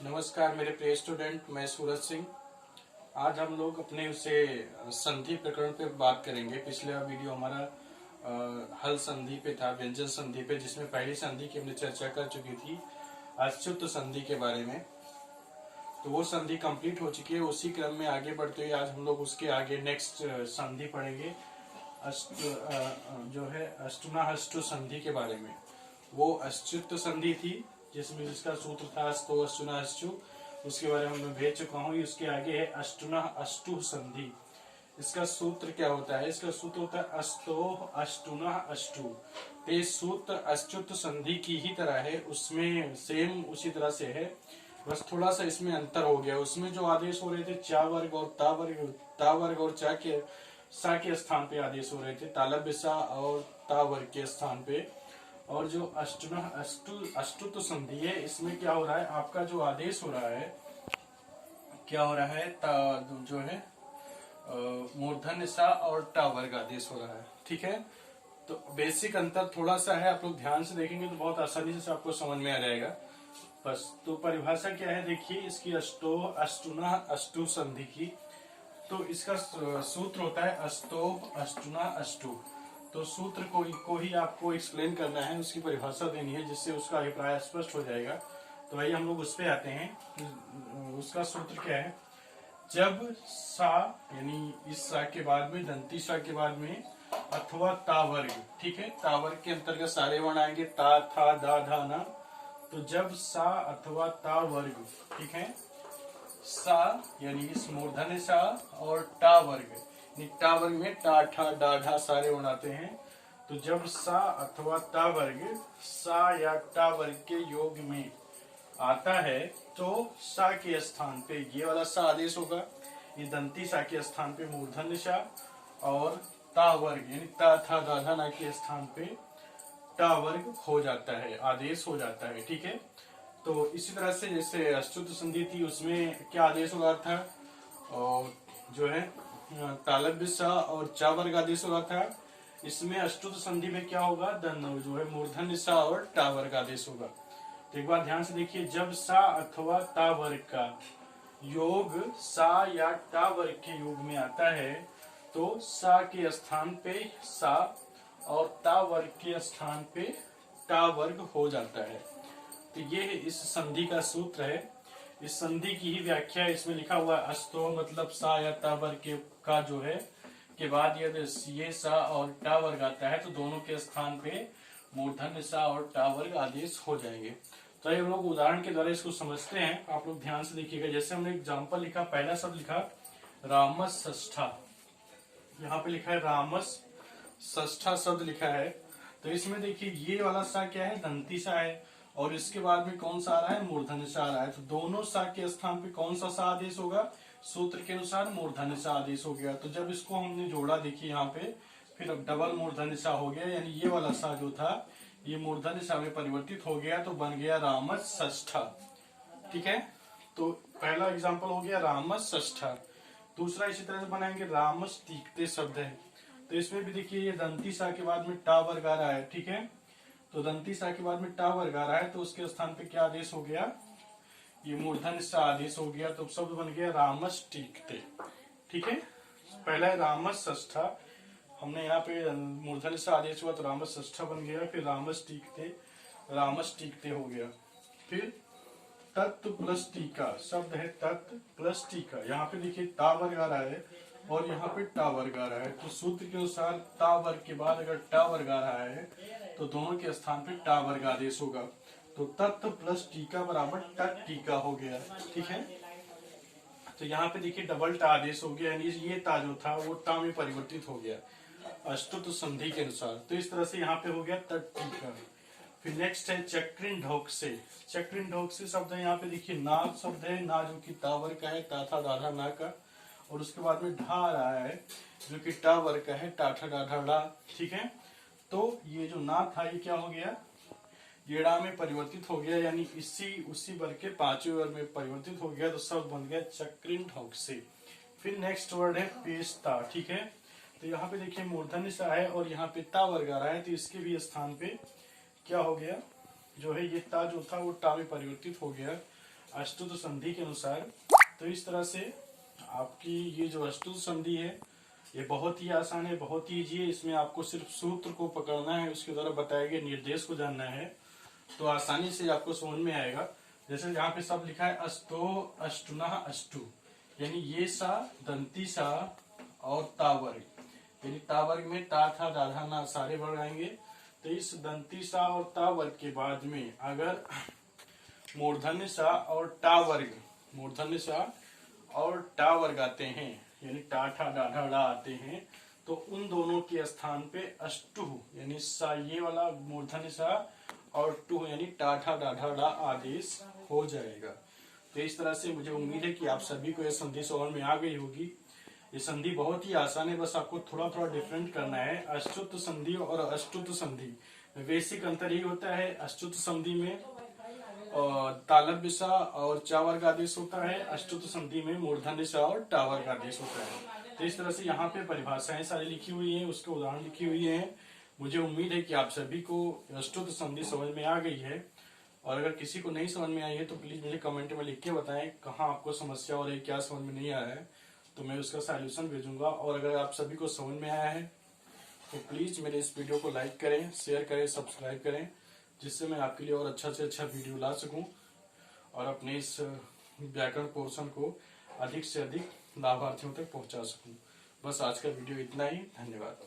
नमस्कार मेरे प्रिय स्टूडेंट, मैं सूरज सिंह। आज हम लोग अपने उसे संधि प्रकरण पे बात करेंगे। पिछला वीडियो हमारा हल संधि पे था, व्यंजन संधि पे, जिसमें पहली संधि की हमने चर्चा कर चुकी थी, अच्युत संधि के बारे में। तो वो संधि कंप्लीट हो चुकी है। उसी क्रम में आगे बढ़ते हुए आज हम लोग उसके आगे नेक्स्ट संधि पढ़ेंगे, जो है अष्टुनाष्टु संधि के बारे में। वो अच्युत संधि थी जिसमें जिसका सूत्र था अस्तो अष्टुनाष्टु, उसके बारे में मैं भेज चुका हूँ। उसके आगे है अष्टुना अष्टु संधि। इसका सूत्र क्या होता है? इसका सूत्र होता है अस्तो अष्टुना अष्टु। तो ये सूत्र अच्युत संधि की ही तरह है, उसमें सेम उसी तरह से है, बस थोड़ा सा इसमें अंतर हो गया। उसमें जो आदेश हो रहे थे चा वर्ग और ता वर्ग और सा के स्थान पे आदेश हो रहे थे, तालव्य सा और ता वर्ग के स्थान पे। और जो अष्टुत संधि है, इसमें क्या हो रहा है, आपका जो आदेश हो रहा है, क्या हो रहा है, जो है मूर्धन्य सा और टा वर्ग आदेश हो रहा है। ठीक है, तो बेसिक अंतर थोड़ा सा है, आप लोग ध्यान से देखेंगे तो बहुत आसानी से आपको समझ में आ जाएगा। बस तो परिभाषा क्या है देखिए इसकी, अष्टुना अष्टु संधि की। तो इसका सूत्र होता है अस्तो अष्टुना अष्टु। तो सूत्र को ही आपको एक्सप्लेन करना है, उसकी परिभाषा देनी है, जिससे उसका अभिप्राय स्पष्ट हो जाएगा। तो वही हम लोग उस पे आते हैं। उसका सूत्र क्या है? जब सा यानी इस सा के बाद में, दंती सा के बाद में अथवा ता वर्ग, ठीक है, ता वर्ग के अंतर्गत सारे वर्ण आएंगे, ता था दा धा ना। तो जब सा अथवा ता वर्ग, ठीक है, सा यानी इस मूर्धन्य सा और टा वर्ग, टा वर्ग में टा ठा डा ढा सारे वर्ण आते हैं। तो जब सा अथवा ता वर्ग सा या टा वर्ग के योग में आता है तो सा के स्थान पे ये वाला सा आदेश होगा, ये दंती सा के स्थान पे मूर्धन्य सा, और ता वर्ग यानी ता था दा धा ना के स्थान पे टा वर्ग हो जाता है, आदेश हो जाता है। ठीक है, तो इसी तरह से जैसे अच्युत संधि थी, उसमें क्या आदेश हो रहा था, और जो है तालव्य सा और चा वर्ग आदेश हो रहा था। इसमें अच्युत संधि में क्या होगा, जो है मूर्धन्य सा और टा वर्ग आदेश होगा। तो एक बार ध्यान से देखिए, जब सा अथवा ता वर्ग का योग सा या टा वर्ग के योग में आता है तो सा के स्थान पे सा और ता वर्ग के स्थान पे टा वर्ग हो जाता है। तो ये इस संधि का सूत्र है। इस संधि की ही व्याख्या इसमें लिखा हुआ है। अस्तो मतलब सा या ता वर्ग का जो है के बाद यदि ये सा और टा वर्ग आता है तो दोनों के स्थान पे मूर्धन्य सा और टा वर्ग आदेश हो जाएंगे। तो हम लोग उदाहरण के द्वारा इसको समझते हैं, आप लोग ध्यान से देखिएगा। जैसे हमने एग्जाम्पल लिखा, पहला शब्द लिखा रामस षष्ठा, यहाँ पे लिखा है रामस षष्ठा शब्द लिखा है। तो इसमें देखिए ये वाला सा क्या है, दंती सा है, और इसके बाद में कौन सा आ रहा है, मूर्धन्य सा आ रहा है। तो दोनों सा के स्थान पे कौन सा सा आदेश होगा, सूत्र के अनुसार मूर्धन्य सा आदेश हो गया। तो जब इसको हमने जोड़ा, देखिए यहाँ पे फिर अब डबल मूर्धन्य सा हो गया, यानी ये वाला सा जो था ये मूर्धन्य सा में परिवर्तित हो गया, तो बन गया रामस षष्ठा। ठीक है, तो पहला एग्जाम्पल हो गया रामस षष्ठा। दूसरा इसी तरह से बनाएंगे रामस टीकते शब्द है। तो इसमें भी देखिए ये दंती सा के बाद में टा वर्ग आ रहा है। ठीक है, तो दंती सा के बाद में टा वर्ग आ रहा है, तो उसके स्थान पे क्या आदेश हो गया, ये मूर्धन्य सा आदेश हो गया। तो शब्द बन गया रामस टीकते। ठीक है, पहला है रामस षष्ठा, हमने यहाँ पे मूर्धन्य सा आदेश हुआ तो रामस षष्ठा बन गया। फिर रामस टीकते हो गया। फिर तत्त प्लस टीका शब्द है, तत्त प्लस टीका। यहाँ पे देखिए ता वर्ग आ रहा है और यहाँ पे टा वर्ग आ रहा है। तो सूत्र के अनुसार ता वर्ग के बाद अगर टा वर्ग आ रहा है तो दोनों के स्थान पे टा वर्ग आदेश होगा। तो तत्त प्लस टीका बराबर तत् टीका हो गया। ठीक है, तो यहाँ पे देखिए डबल टा आदेश हो गया, यानी ये ता जो था वो टा में परिवर्तित हो गया अष्टुत संधि के अनुसार। तो इस तरह से यहाँ पे हो गया तत् टीका। फिर नेक्स्ट है चक्रिन ढोक से। चक्रिन ढोक से शब्द है, यहाँ पे देखिए ना शब्द है, ना जो कि ता वर्ग का है, ता था दाधा ना का, और उसके बाद में ढा आ रहा है जो कि टा वर्ग का है, टाठा डाढ़ा डा। ठीक है, तो ये जो ना था ये क्या हो गया, ये डा में परिवर्तित हो गया, यानी उसी वर्ग के पांचवें वर्ग में परिवर्तित हो गया। तो शब्द बन गया चक्रिन ढोक से। फिर नेक्स्ट वर्ड है पेशता। ठीक है, तो यहाँ पे देखिए मूर्धन्य सा है और यहाँ पे ता वर्ग आ रहा है, तो इसके भी स्थान पे क्या हो गया, जो है ये ता जो था वो टा में परिवर्तित हो गया। अष्टुत संधि के अनुसार। तो इस तरह से आपकी ये जो अष्टुत संधि है ये बहुत ही आसान है, बहुत ही इजी है। इसमें आपको सिर्फ सूत्र को पकड़ना है, उसके द्वारा बताए गए निर्देश को जानना है, तो आसानी से आपको समझ में आएगा। जैसे यहाँ पे सब लिखा है अष्टो अष्टुना अष्टु, यानी ये सा दंती सा और ता वर्ग, यानी ता वर्ग में ता था दाधा ना सारे वर्ग आएंगे। तो इस दंती सा और ता वर्ग के बाद में अगर मूर्धन्य सा और टा वर्ग, मूर्धन्य सा और टा वर्ग आते हैं, यानी टा ठा डाढ़ा डा आते हैं, तो उन दोनों के स्थान पे अष्टु यानी सा ये वाला मूर्धन्य सा और टू यानी टा ठा डाढ़ा डा आदेश हो जाएगा। तो इस तरह से मुझे उम्मीद है कि आप सभी को यह संधि समझ में आ गई होगी। ये संधि बहुत ही आसान है, बस आपको थोड़ा थोड़ा डिफरेंट करना है। अष्टुत संधि और अष्टुत संधि बेसिक अंतर ही होता है। अष्टुत संधि में तालव्य सा और चावर का आदेश होता है, अष्टुत संधि में मूर्धन्य सा और टावर का आदेश होता है। तो इस तरह से यहाँ पे परिभाषाएं सारी लिखी हुई हैं, उसके उदाहरण लिखी हुई हैं। मुझे उम्मीद है कि आप सभी को अष्टुत संधि समझ में आ गई है, और अगर किसी को नहीं समझ में आई है तो प्लीज मुझे कमेंट में लिख के बताएं कहाँ आपको समस्या हो रही है, क्या समझ में नहीं आ रहा है, तो मैं उसका सॉल्यूशन भेजूंगा। और अगर आप सभी को समझ में आया है तो प्लीज मेरे इस वीडियो को लाइक करें, शेयर करें, सब्सक्राइब करें, जिससे मैं आपके लिए और अच्छा से अच्छा वीडियो ला सकूं और अपने इस व्याकरण पोर्शन को अधिक से अधिक लाभार्थियों तक पहुंचा सकूं। बस आज का वीडियो इतना ही, धन्यवाद।